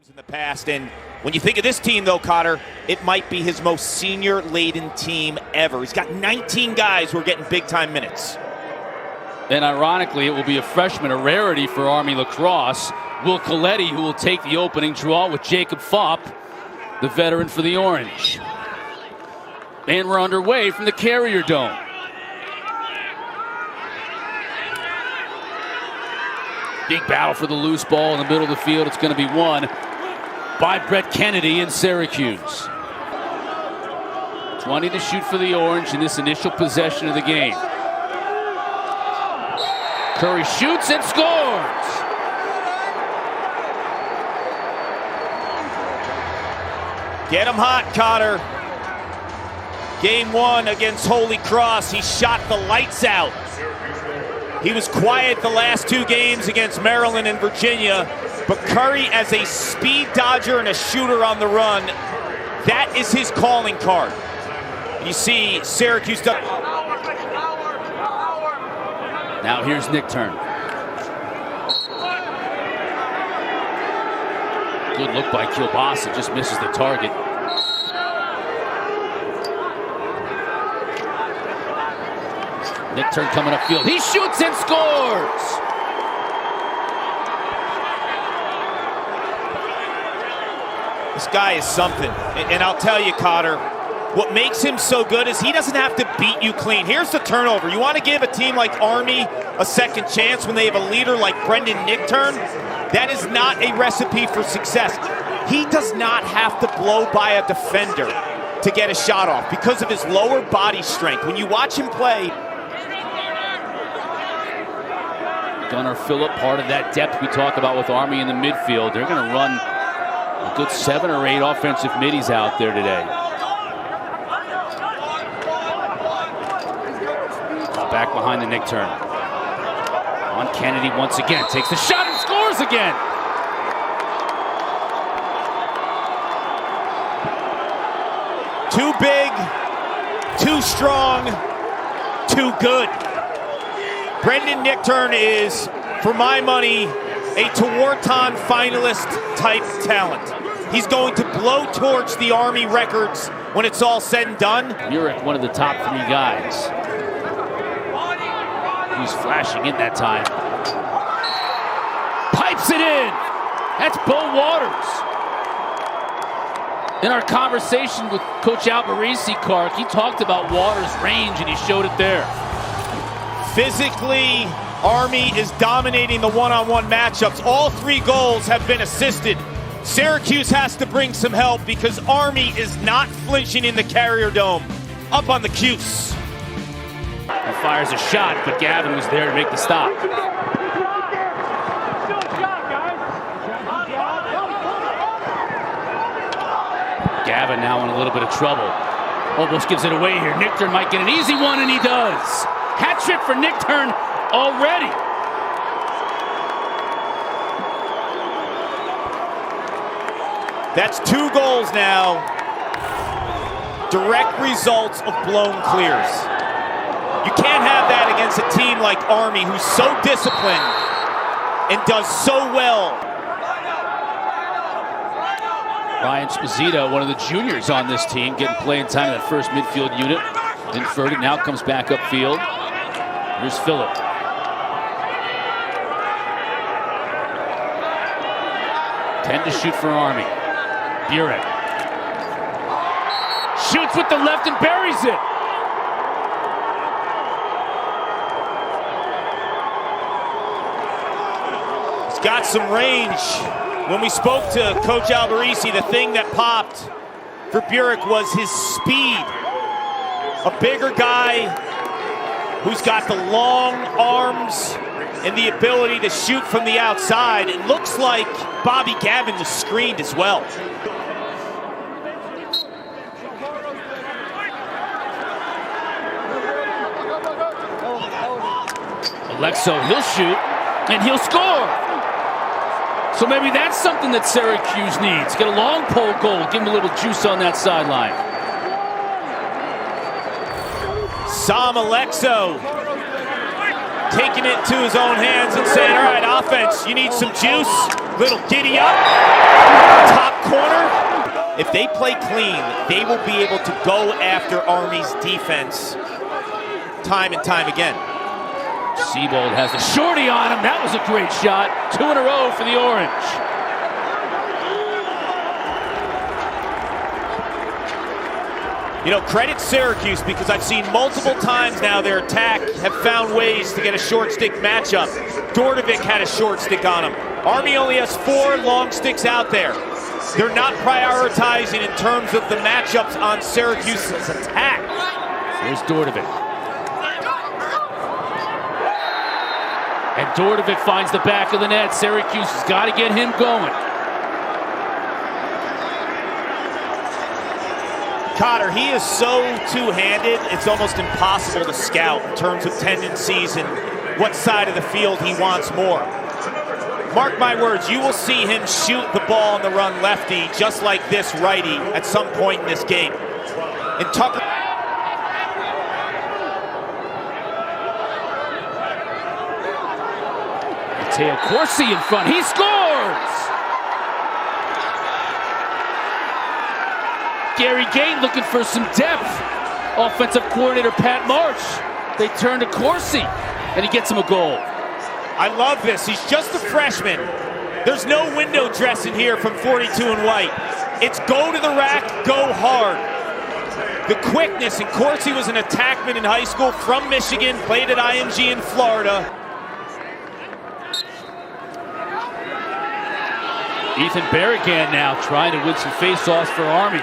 in the past, and when you think of this team, though, Cotter, it might be his most senior-laden team ever. He's got 19 guys who are getting big-time minutes. And ironically, it will be a freshman, a rarity for Army Lacrosse. Will Coletti, who will take the opening draw with Jacob Fopp, the veteran for the Orange. And we're underway from the Carrier Dome. Big battle for the loose ball in the middle of the field. It's going to be won by Brett Kennedy in Syracuse. 20 to shoot for the Orange in this initial possession of the game. Curry shoots and scores! Get him hot, Cotter. Game one against Holy Cross, he shot the lights out. He was quiet the last two games against Maryland and Virginia, but Curry as a speed dodger and a shooter on the run, that is his calling card. You see Syracuse. Now here's Nick Turn. Good look by Kilbasa, just misses the target. Nick Turn coming upfield. He shoots and scores! This guy is something. And I'll tell you, Cotter, what makes him so good is he doesn't have to beat you clean. Here's the turnover. You want to give a team like Army a second chance when they have a leader like Brendan Nickturn? That is not a recipe for success. He does not have to blow by a defender to get a shot off because of his lower body strength. When you watch him play, Gunnar Phillip, part of that depth we talk about with Army in the midfield. They're going to run a good 7 or 8 offensive middies out there today. Back behind the Nick Turn. On Kennedy once again. Takes the shot and scores again. Too big, too strong, too good. Brendan Nickturn is, for my money, a Tewarton finalist type talent. He's going to blowtorch the Army records when it's all said and done. Burek, one of the top 3 guys. He's flashing in that time. Pipes it in. That's Bo Waters. In our conversation with Coach Albarisi, Clark, he talked about Waters' range, and he showed it there. Physically, Army is dominating the one-on-one matchups. All 3 goals have been assisted. Syracuse has to bring some help because Army is not flinching in the Carrier Dome. Up on the Cuse. He fires a shot, but Gavin was there to make the stop. Gavin now in a little bit of trouble. Almost gives it away here. Nickturn might get an easy one, and he does. Hat trick for Nickturn already. That's 2 goals now. Direct results of blown clears. You can't have that against a team like Army, who's so disciplined and does so well. Ryan Sposito, one of the juniors on this team, getting playing time in that first midfield unit. Inverted, now comes back upfield. Here's Phillip. Ten to shoot for Army. Burek. Shoots with the left and buries it. He's got some range. When we spoke to Coach Albarisi, the thing that popped for Burek was his speed. A bigger guy who's got the long arms and the ability to shoot from the outside. It looks like Bobby Gavin was screened as well. Alexo, he'll shoot, and he'll score. So maybe that's something that Syracuse needs. Get a long pole goal, give him a little juice on that sideline. Sam Alexo taking it to his own hands and saying, all right, offense, you need some juice. Little giddy up. If they play clean, they will be able to go after Army's defense time and time again. Seabold has the shorty on him. That was a great shot. 2 in a row for the Orange. You know, credit Syracuse, because I've seen multiple times now their attack have found ways to get a short stick matchup. Dordovic had a short stick on him. Army only has 4 long sticks out there. They're not prioritizing in terms of the matchups on Syracuse's attack. Here's Dordovic. And Dordovic finds the back of the net. Syracuse has got to get him going. Cotter, he is so two-handed, it's almost impossible to scout in terms of tendencies and what side of the field he wants more. Mark my words, you will see him shoot the ball on the run lefty just like this righty at some point in this game. And Tucker... Mateo Corsi in front. He scores! Gary Gate looking for some depth. Offensive coordinator Pat Marsh. They turn to Corsi, and he gets him a goal. I love this. He's just a freshman. There's no window dressing here from 42 and white. It's go to the rack, go hard. The quickness, and Corsi was an attackman in high school from Michigan, played at IMG in Florida. Ethan Barragan now trying to win some face-offs for Army.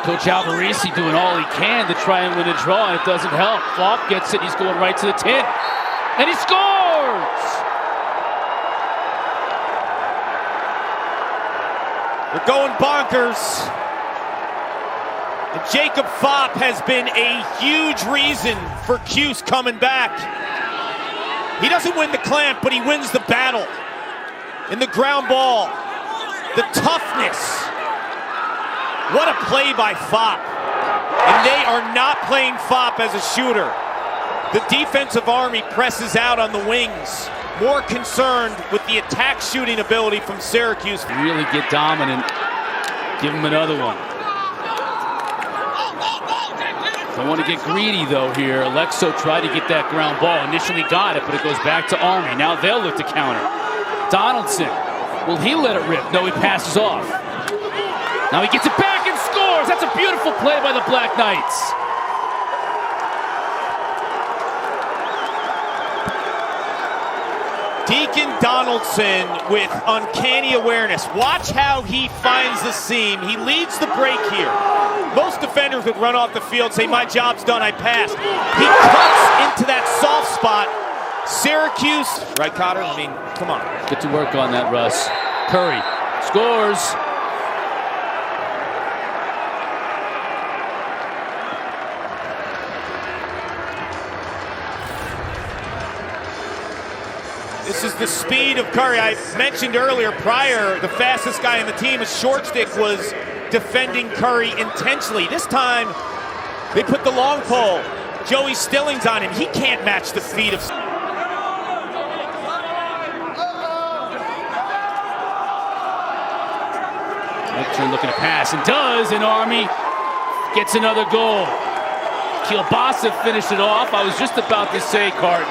Coach Alvarez doing all he can to try and win a draw, and it doesn't help. Flop gets it, he's going right to the tin. And he scores! They're going bonkers. And Jacob Fopp has been a huge reason for Cuse coming back. He doesn't win the clamp, but he wins the battle. In the ground ball, the toughness. What a play by Fopp. And they are not playing Fopp as a shooter. The defensive Army presses out on the wings, more concerned with the attack shooting ability from Syracuse. Really get dominant. Give him another one. Don't want to get greedy though here. Alexo tried to get that ground ball. Initially got it, but it goes back to Army. Now they'll look to counter. Donaldson, will he let it rip? No, he passes off. Now he gets it back and scores. That's a beautiful play by the Black Knights. Deacon Donaldson with uncanny awareness. Watch how he finds the seam. He leads the break here. Most defenders would run off the field, say, my job's done, I passed. He cuts into that soft spot. Syracuse, right, Cotter? I mean, come on. Get to work on that, Russ. Curry scores. This is the speed of Curry. I mentioned earlier, prior, the fastest guy on the team, a short stick, was defending Curry intentionally. This time, they put the long pole. Joey Stillings on him. He can't match the feet of... Nickturn looking to pass, and does, and Army gets another goal. Kielbasa finished it off. I was just about to say, Carton.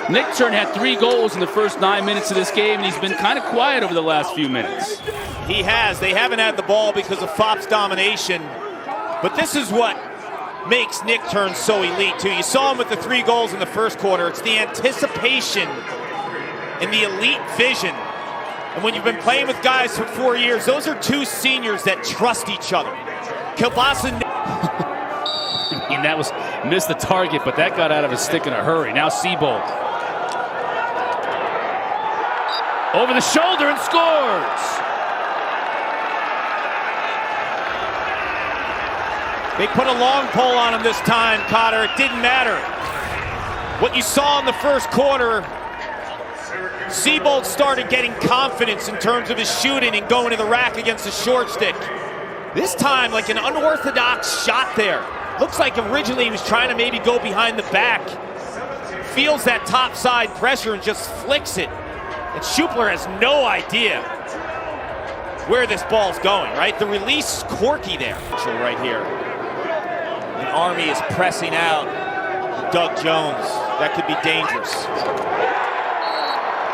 Nickturn had 3 goals in the first 9 minutes of this game, and he's been kind of quiet over the last few minutes. He has. They haven't had the ball because of Fopp's domination. But this is what makes Nickturn so elite, too. You saw him with the 3 goals in the first quarter. It's the anticipation and the elite vision. And when you've been playing with guys for 4 years, those are 2 seniors that trust each other. Kielbasa... I mean, that was... missed the target, but that got out of his stick in a hurry. Now Seabold. Over the shoulder and scores! They put a long pole on him this time, Cotter. It didn't matter. What you saw in the first quarter, Seabold started getting confidence in terms of his shooting and going to the rack against the short stick. This time, like an unorthodox shot there. Looks like originally he was trying to maybe go behind the back. Feels that top side pressure and just flicks it. And Schupler has no idea. where this ball's going, right? The release is Corky there. Right here. And Army is pressing out Doug Jones. That could be dangerous.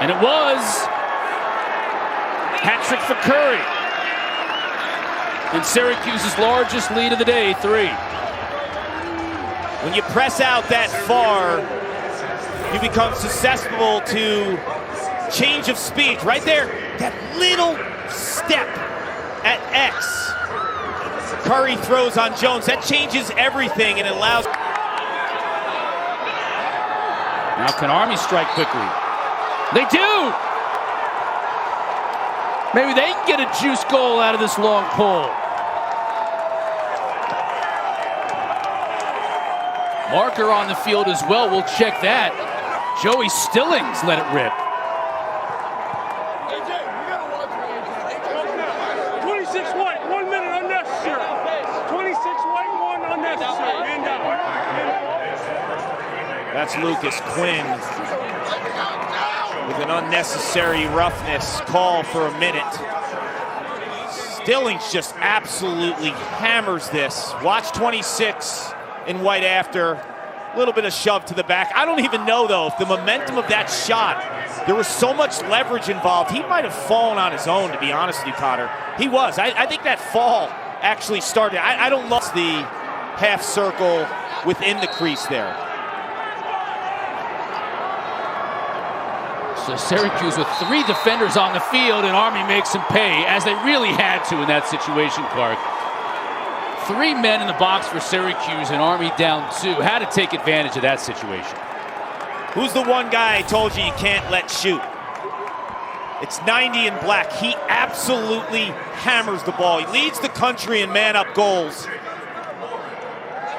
And it was. Hat trick for Curry. And Syracuse's largest lead of the day, 3. When you press out that far, you become susceptible to change of speed. Right there, that little step at X. Curry throws on Jones. That changes everything and it allows. Now can Army strike quickly? They do! Maybe they can get a juice goal out of this long pole. Marker on the field as well. We'll check that. Joey Stillings let it rip. 26 white, 1 minute unnecessary. 26 white, 1 unnecessary. Man down. That's Lucas Quinn with an unnecessary roughness call for a minute. Stillings just absolutely hammers this. Watch 26 in white after. A little bit of shove to the back. I don't even know, though, if the momentum of that shot, there was so much leverage involved. He might have fallen on his own, to be honest with you, Cotter. He was. I think that fall actually started. I don't love the half circle within the crease there. So Syracuse with 3 defenders on the field, and Army makes them pay, as they really had to in that situation, Clark. 3 men in the box for Syracuse, and Army down 2. Had to take advantage of that situation. Who's the one guy I told you can't let shoot? It's 90 in black. He absolutely hammers the ball. He leads the country in man-up goals.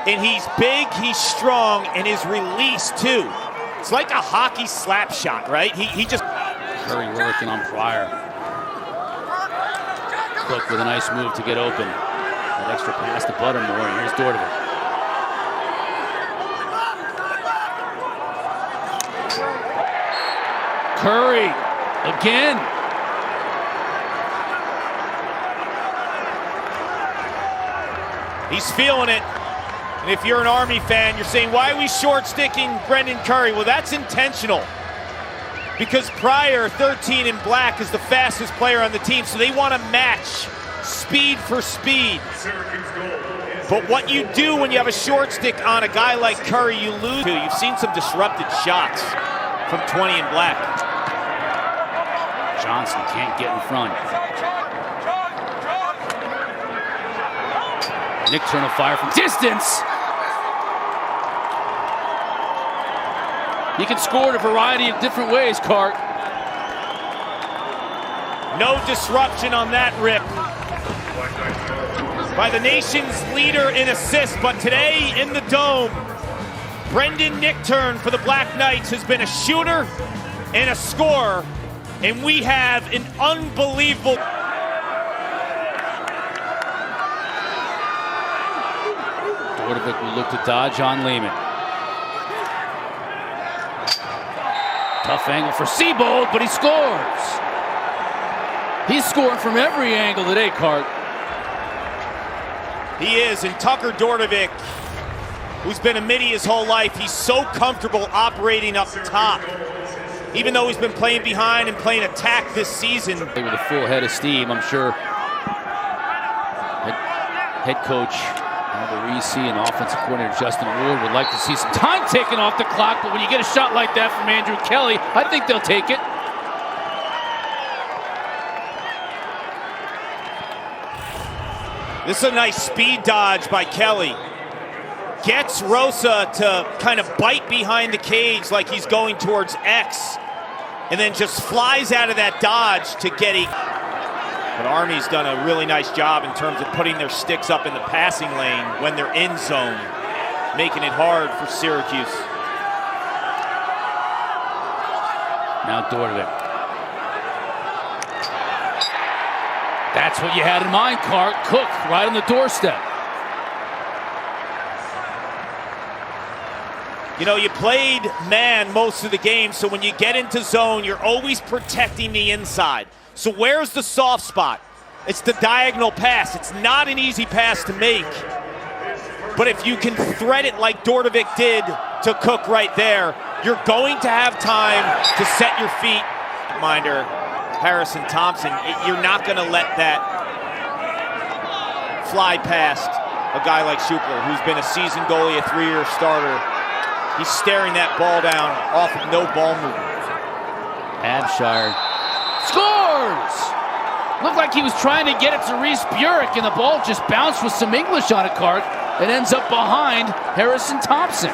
And he's big, he's strong, and his release, too. It's like a hockey slap shot, right? He just... Curry working on Pryor. Cook with a nice move to get open. That extra pass to Buttermore, and here's Dordovic. Curry, again. He's feeling it. And if you're an Army fan, you're saying, why are we short-sticking Brendan Curry? Well, that's intentional. Because Pryor, 13 in black, is the fastest player on the team, so they want to match speed for speed. But what you do when you have a short stick on a guy like Curry, you lose. You've seen some disrupted shots from 20 in black. Johnson can't get in front. Nick Turner will fire from distance. You can score in a variety of different ways, Cart. No disruption on that rip by the nation's leader in assists, but today in the Dome, Brendan Nickturn for the Black Knights has been a shooter and a scorer, and we have an unbelievable... Dordovic will look to dodge on Lehman. Tough angle for Seabold, but he scores. He's scoring from every angle today, Cart. He is, and Tucker Dordovic, who's been a midi his whole life, he's so comfortable operating up top. Even though he's been playing behind and playing attack this season. With a full head of steam, I'm sure head coach Alvarez and offensive coordinator Justin Ward would like to see some time taken off the clock, but when you get a shot like that from Andrew Kelly, I think they'll take it. This is a nice speed dodge by Kelly. Gets Rosa to kind of bite behind the cage like he's going towards X, and then just flies out of that dodge to get it. But Army's done a really nice job in terms of putting their sticks up in the passing lane when they're in zone, making it hard for Syracuse. Now Dordovic. That's what you had in mind, Cart. Cook right on the doorstep. You know, you played man most of the game, so when you get into zone, you're always protecting the inside. So where's the soft spot? It's the diagonal pass. It's not an easy pass to make. But if you can thread it like Dordovic did to Cook right there, you're going to have time to set your feet. Reminder, Harrison Thompson, you're not going to let that fly past a guy like Schupler, who's been a seasoned goalie, a 3-year starter. He's staring that ball down off of no ball movement. Abshire scores! Looked like he was trying to get it to Reese Burek, and the ball just bounced with some English on it, Cart. It ends up behind Harrison Thompson.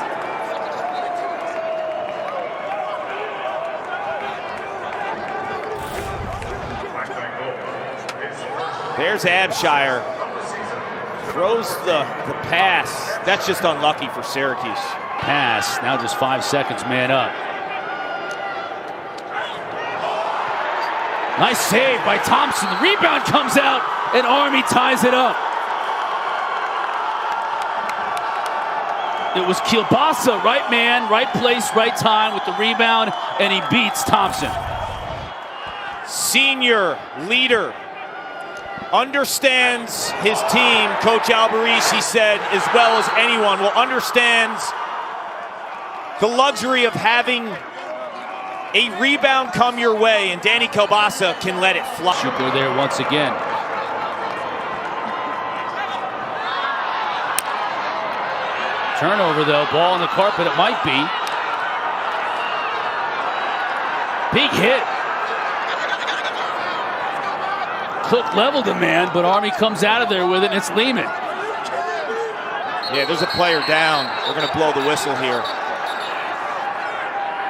There's Abshire. Throws the pass. That's just unlucky for Syracuse. Pass, now just 5 seconds, man up. Nice save by Thompson. The rebound comes out, and Army ties it up. It was Kielbasa, right man, right place, right time with the rebound, and he beats Thompson. Senior leader. Understands his team, Coach Alberici said, as well as anyone. Well, understands the luxury of having a rebound come your way, and Danny Kielbasa can let it fly. Schupler there once again. Turnover though, ball on the carpet, it might be. Big hit. Cook leveled the man, but Army comes out of there with it, and it's Lehman. Yeah, there's a player down. We're going to blow the whistle here.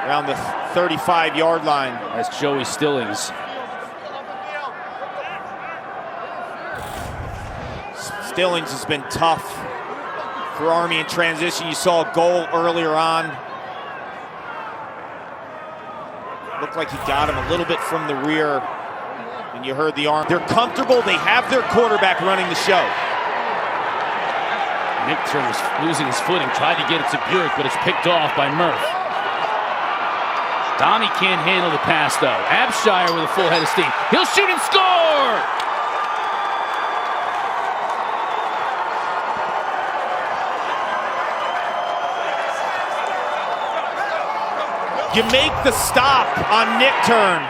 Around the 35-yard line. That's Joey Stillings. Stillings has been tough for Army in transition. You saw a goal earlier on. Looked like he got him a little bit from the rear. And you heard the arm. They're comfortable. They have their quarterback running the show. Nick Turner was losing his footing, tried to get it to Burek, but it's picked off by Murph. Donnie can't handle the pass, though. Abshire with a full head of steam. He'll shoot and score! You make the stop on Nick Turn.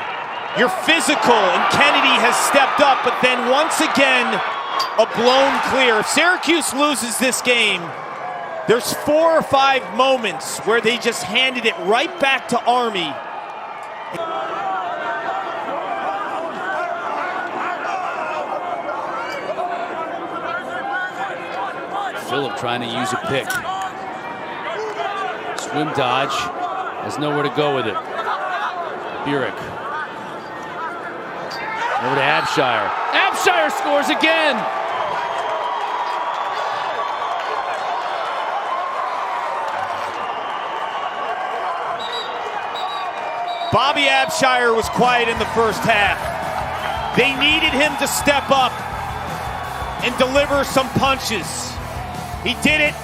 You're physical, and Kennedy has stepped up, but then once again, a blown clear. If Syracuse loses this game, there's 4 or 5 moments where they just handed it right back to Army. Phillip trying to use a pick. Swim dodge, has nowhere to go with it. Burek. Over to Abshire. Abshire scores again! Bobby Abshire was quiet in the first half. They needed him to step up and deliver some punches. He did it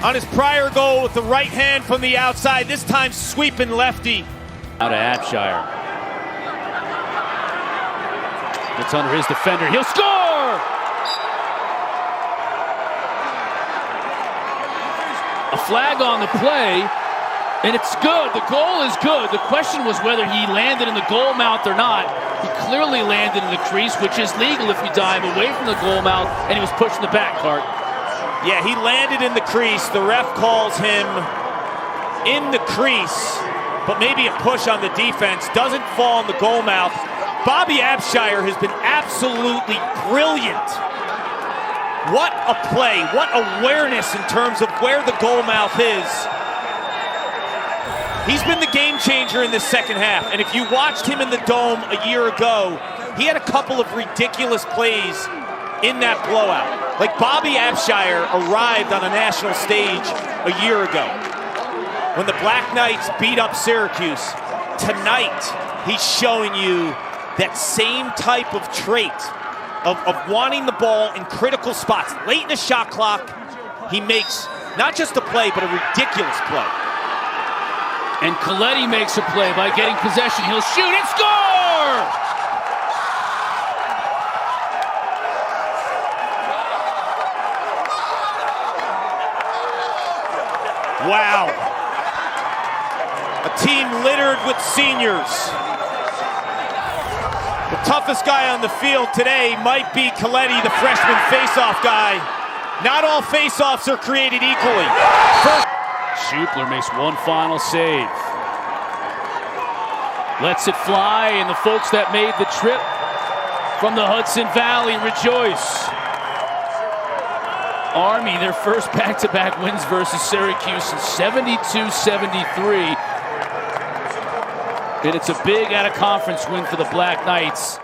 on his prior goal with the right hand from the outside, this time sweeping lefty. Out of Abshire. It's under his defender. He'll score! A flag on the play, and it's good. The goal is good. The question was whether he landed in the goal mouth or not. He clearly landed in the crease, which is legal if you dive away from the goal mouth, and he was pushing the back, Cart. Yeah, he landed in the crease. The ref calls him in the crease, but maybe a push on the defense. Doesn't fall in the goal mouth. Bobby Abshire has been absolutely brilliant. What a play, what awareness in terms of where the goal mouth is. He's been the game changer in this second half, and if you watched him in the Dome a year ago, he had a couple of ridiculous plays in that blowout. Like Bobby Abshire arrived on a national stage a year ago when the Black Knights beat up Syracuse. Tonight, he's showing you that same type of trait of wanting the ball in critical spots. Late in the shot clock, he makes not just a play, but a ridiculous play. And Coletti makes a play by getting possession. He'll shoot and score! Wow. A team littered with seniors. The toughest guy on the field today might be Coletti, the freshman face-off guy. Not all face-offs are created equally. Schupler makes one final save. Lets it fly, and the folks that made the trip from the Hudson Valley rejoice. Army, their first back-to-back wins versus Syracuse in 72-73. And it's a big out-of-conference win for the Black Knights.